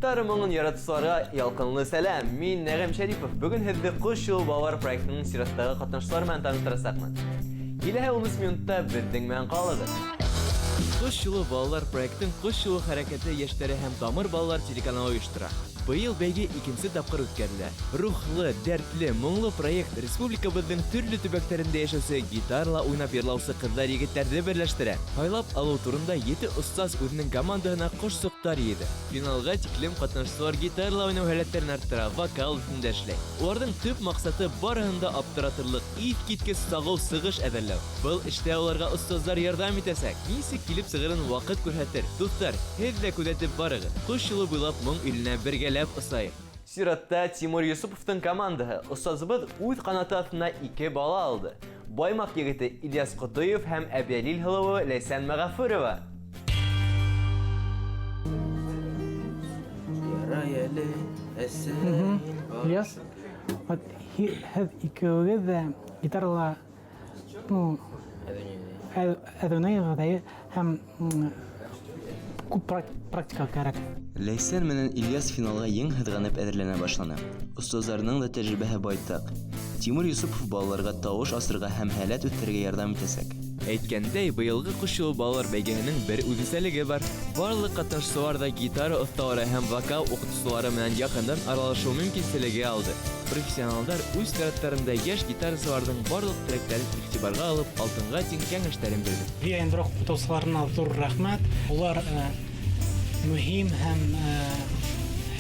Гитара моңын яратучыларга ялкынлы сәлам. Мин Нәгым Шәрипов. Бүген һезне Куш юлы балалар проектының сираттагы катнашчылары белән таныштырасакмын. Киләһе 13 минутта безнең белән калыгыз. Куш юлы балалар проектын Куш юлы хәрәкәте яшьләре һәм тамыр балалар телеканалы оештыра. Быел бәйге икенче тапкыр үткәрелә. Рухлы, дәртле, моңлы проект республикабызның төрле төбәкләрендә яшәүче гитарла уйнап йырлаучы кызлар егетләрне берләштерә. Сайлап алу турында 7 остаз үзенең командаһына кош соктар иде. Финалга тиклем катнашучылар гитарла уйнау һәләтләрен арттыра, вокал өстендә эшләй. Уларның төп максаты барыһын да аптыратырлык, искиткеч сагау сыгыш әзерләү. Был эштә уларга остазлар ярдәм итәсәк, ничек килеп сыгырын вакыт күрсәтер. Дуслар, һез дә күзәтеп барыгыз. Куш юлы буйлап моң иленә бергә Сиратта Тимур Юсуповтың командаһы остазыбыз үз канаты астына 2 бала алды. Баймак егете Ильяс Кутуев һәм Әбиәлил һылыуы Ләйсән Мәгафурова. Ильяс, вот һез икәүгез дә гитарала әҙүнәйгеҙ һәм күп практика кәрәк. Ләйсән менән Ильяс финалга ең һыҙғанып әҙерләнә башланы. Остазларының да тәҗрибәһе байтаҡ. Тимур Юсупов балаларға тауыш асырға һәм һәләт үҫтерергә ярҙам итәсәк. Әйткәндәй, быйылғы Куш юлы балалар бәйгеһенең бер үҙенсәлеге бар. Барлык катнашсылар да гитара осталары һәм вокал укытыусылары менән якындан аралашыу мөмкинселеге алды. Профессионалдар үз сираттарында яшь гитарасыларҙың барлык теләктәрен игътибарға алып, алтынға тең кәңәштәрен бирҙе. Яйындыраҡ укытыусыларына ҙур рәхмәт. Улар мөһим һәм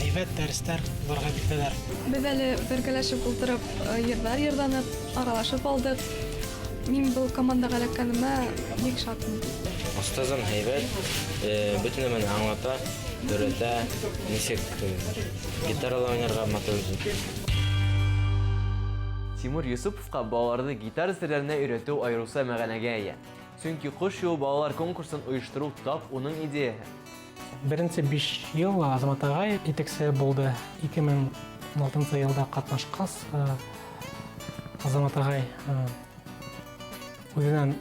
һәйбәт дәрестәр уларға бирҙеләр. Без әле бергәләшеп ултырып, йырҙар йырҙанып, аралашып алдык. Мин был командаға эләккәнемә бик шатмын. Остазым һәйбәт, бөтөнләй аңлата, өйрәтә, нисек гитарала уйнарга матур. Тимур Юсуповка балаларҙы гитара серләренә өйрәтеү айырыуса мәғәнәгә эйә. Сөнки Куш юлы балалар конкурсын ойоштырыу тап уның идеяһы. Беренсе 5 йыл Азамат ағай етексе булды. 2016 йылда ҡатнашҡас, Азамат ағай үҙенән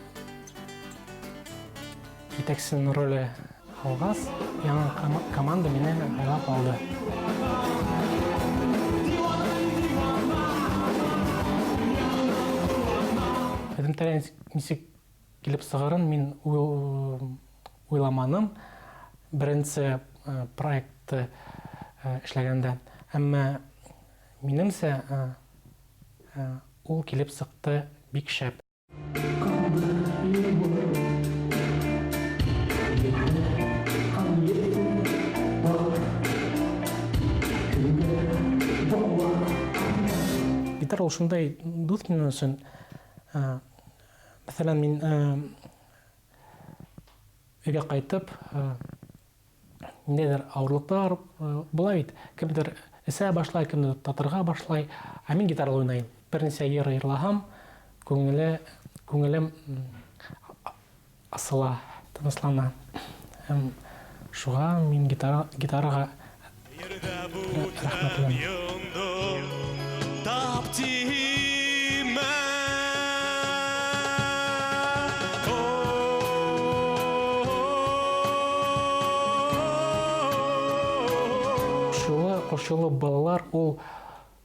етексенең роле алғас, яңы команда мине һайлап алды. Һөҙөмтәләр нисек килеп сығырын мин уйламаным. Беренсе проектты эшләгәндә. Әммә минемсә ул килеп сыҡты бик шәп. Гитара ул шундай дуҫ минең өсөн. Мәҫәлән, мин өйгә ҡайтып, ниндәйҙер ауырлыҡтар була бит. Кемдер эсә башлай, кемдер татырға башлай, ә мин гитарала уйнайым. Бер нисә йыр йырлаһам, күңелем асыла, тыныслана. Һәм шуға мин гитараға рәхмәтле. Куш юлы балалар ул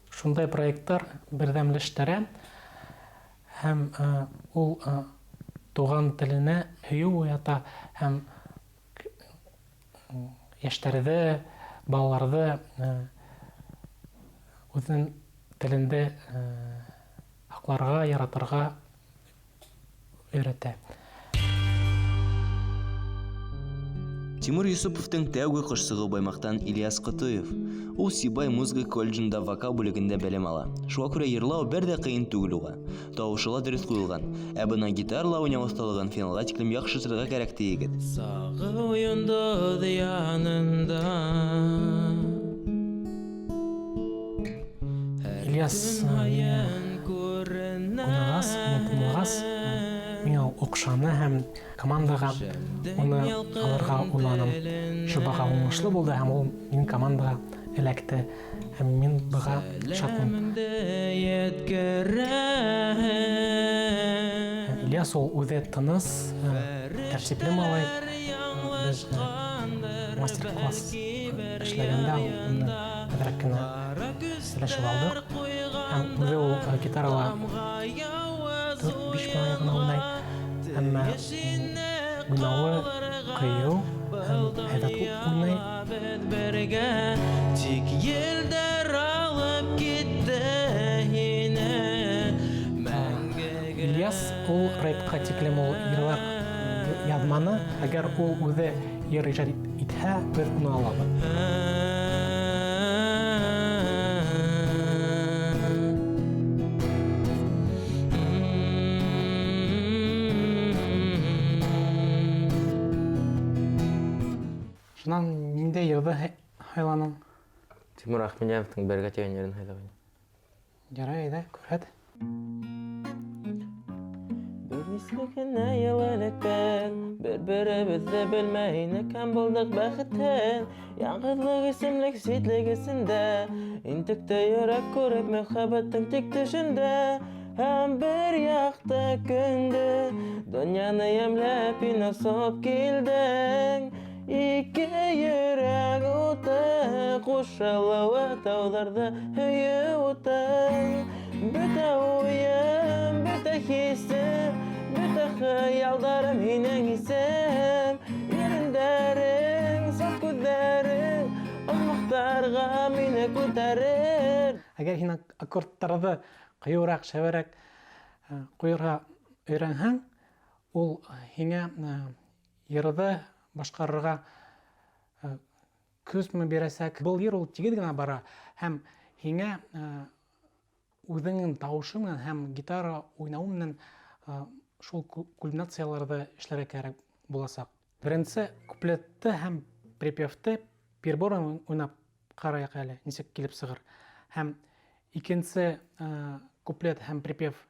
шундай проекттар берҙәмлештәрә һәм ул туған теленә һөйөү уята һәм йәштәрҙе, балаларҙы үҙенең телендә һаҡларға, яратырға өйрәтә. Тимур Юсуповтың тәүге ҡош сығыу Баймаҡтан Ильяс Ҡотоев. Ул Сибай музыка колледжында вокал бүлегендә белем ала. Шуға күрә йырлау бер дә ҡыйын түгел уға. Тауышы ла дөрөҫ ҡуйылған. Ә бына гитарала уйнау оҫталығын финалға тиклем яҡшы сырға кәрәк егет. Сағыу йондоҙ янында. Ильяс уйнағас, миңа оҡшаны һәм командаға уны алырға уйланым. Жобаға уңышлы булды һәм ул минең командаға эләкте. Һәм мин быға шатмын. Ильяс ул үҙе тыныс, тәртипле малай. Без мастер-класс эшләгәндә уны әзрәк кенә сөйләшеп алдык. Һәм үзе ул гитарала 4-5 меңгә генә уйный. Әмма уйнавы кыю һәм әйбәт уйный. Тик елдер алып китте йне Ильяс ул рэпка тиклем ул йырлар язманы. Әгәр ул үзе йыр иҗат итһә, без уны алабыз. Шунан ниндәй йырды һайланың? Тимур Ахмедьяновтың бергә тигән йөрен һайлап. Ярай, әйдә, күрһәт. Бернислекенә ел электән, бер-беребезне белмәйнек һәм булдык бәхеттән. Яңғыҙлык исемлек ситлегесендә, интекте йөрәк күреп мөхәббәттең тик төшендә. Һәм бер яҡта көндө, донъяны йәмләп инасып килдең. Ике йөрәк уты, ҡушылыуы тауҙарҙы һөйөү уты. Бөтә уйым, бөтә хисем, бөтә хыялдарым һинең исем. Ирендәрең, саф күҙҙәрең, ымлыҡтарға мине күтәрер. Әгәр һин аккордтарҙы ҡыйыуыраҡ, шәберәк ҡуйырға өйрәнһәң, ул һиңә йырҙы башҡарырға көсмө бирәсәк. Был йыр ул тигеҙ генә бара һәм һиңә үҙеңнең тауышы менән һәм гитара уйнауы менән шул кульминацияларҙы эшләргә кәрәк буласаҡ. Беренсе куплетты һәм припевты перебор уйнап ҡарайыҡ әле, нисек килеп сығыр. Һәм икенсе куплет һәм припев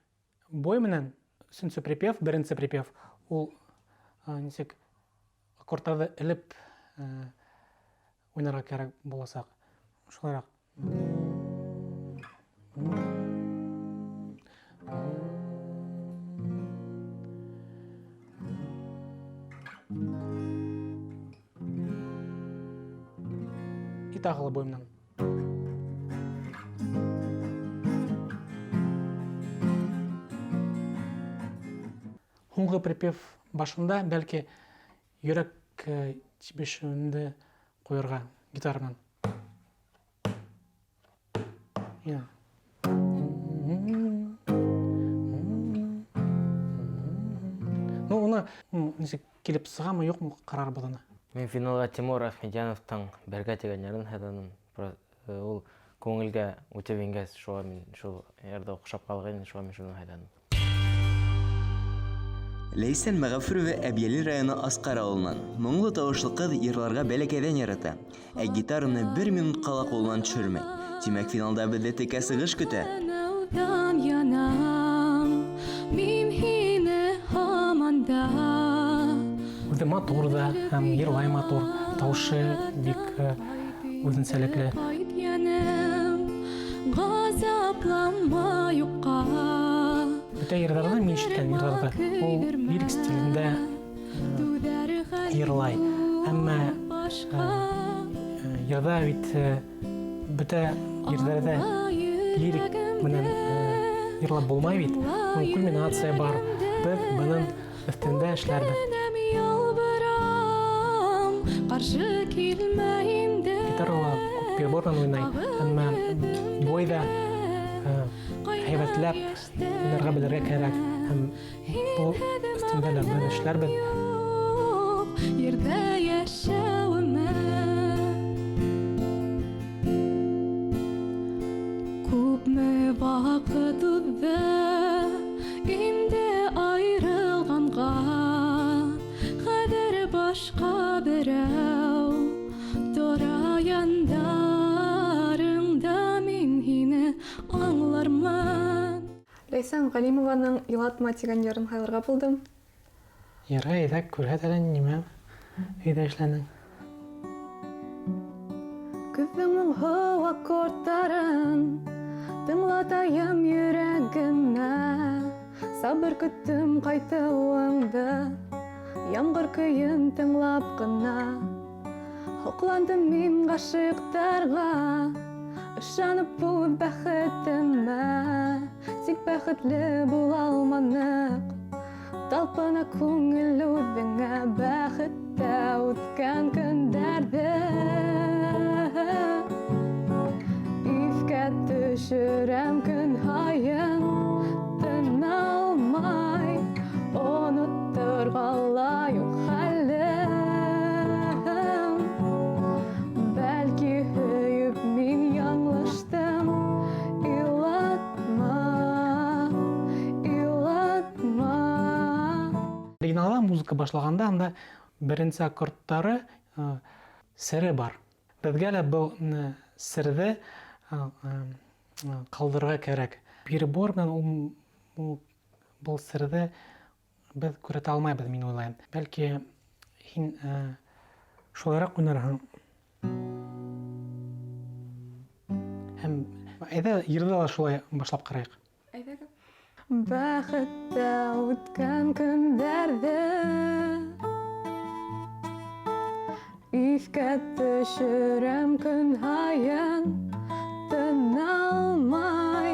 бой менән, өсөнсө припев, беренсе припев, ул нисек аккордтарҙы элеп уйнарға кәрәк буласаҡ. Шулайыраҡ. И тағы бой менән. Һуңғы припев башында бәлки йөрәк тибешеүенде ҡуйырға гитаранан. Ну, уны нисек килеп сығамы, юҡмы ҡарарбыҙ уны. Мен финалға Тимур Ахмедьяновтың бергә тигән йырын һайланым. Ул күңелгә үтеп ингәс, шуға мин шул йырҙа оҡшап ҡалғайны, шуға мин шуны һайланым. Ләйсән Мәғәфүрова Әбйәлил районы Асҡар ауылынан. Моңло тауышлы ҡыҙ йырларға бәләкәйҙән ярата. Ә гитараны 1 минутҡа ла ҡулынан төшөрмәй. Тимәк, финалда беҙҙе текә сығыш көтә. Үҙе матур ҙа һәм йырлай матур, тауышы бик үҙенсәлекле. Бөтә йырҙарҙа, мин ишеткән йырҙарҙа, ул лирик стилендә йырлай. Әммә йырҙа бит бөтә йырҙарҙа лирик менән йырлап булмай бит. Кульминация бар. Беҙ бының өҫтөндә эшләрбеҙ. Гитарала перебордан уйнай, әммә бойҙа һәйбәтләп уйнарға белергә кәрәк. Һәм был өҫтөндә лә беҙ эшләрбеҙ. Күпме ваҡыт үҙҙе инде айырылғанға, хәҙер башҡа берәү тора яндарыңда, мин һине аңлармын. Ләйсән Ғәлимованың «Илатма» тигән йырын һайларға булдым. Ярай, әйҙә, күрһәт әле нимә өйҙә эшләнең. Көҙҙөң моңһоу аккордтарын тыңлатайым йөрәгемә, сабыр көттөм ҡайтыуыңды, ямғыр көйөн тыңлап ҡына. Hoqlandım min ғашықтарға, ышанып бұл бәхетіме. Тек бәхетлі бола алмадық, талпына көңіл өзіңе. Бәхетті өткен күндерді ифке түшірем күн хайын. Тына алмай, ұнықтырғала жоқ хәлім. Бәлки хүйіп мен яңлыштым. Илатма, илатма. Оригиналда музыка башлаганда анда беренче аккордтары сире бар. Безгә лә был сирде калдырырга кирәк. Перебор белән был сирде без күрәтә алмайбыз, мин уйлайм. Бәлки һин шулайрак уйнарһың. Һәм әйдә йөрдә ла шулай башлап карыйк. Бәхеттә үткән көндәрде ифкә төшерәм көн һайын. Тына алмай,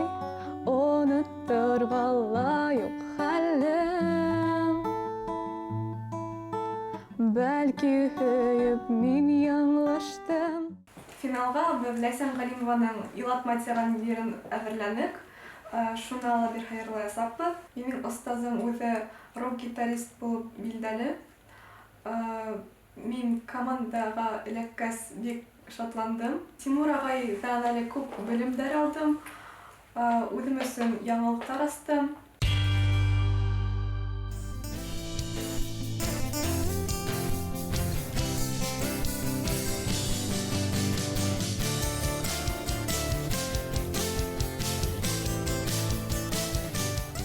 оныттырга ла юк хәлем. Бәлки һөеп мин яңлыштым. Финалга без Ләйсән Галимованың «Илатма» дигән йөрен әзерләнек. Шуны ала бер хәерле ясапбыз. Минем остазым үзе рок-гитарист булып билдәле. Мин командага эләккәс бик шатландым. Тимур агайдан әле күп белемдәр алдым. Үзем өчен яңалыктар астым.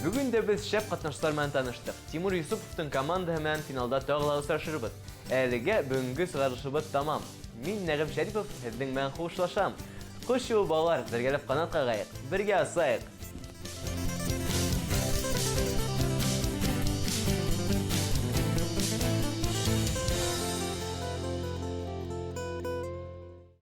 Бүген дә без шәп катнашчылар белән таныштык. Тимур Юсуповтың командаһы белән финалда тагыла очрашырбыз. Әлегә бүгенге чыгарышыбыз тамам. Мин Нәгым Шәрипов, һезнең белән хушлашам. Кош юл балалар, бергәләп канат кагыйк, бергә асайык.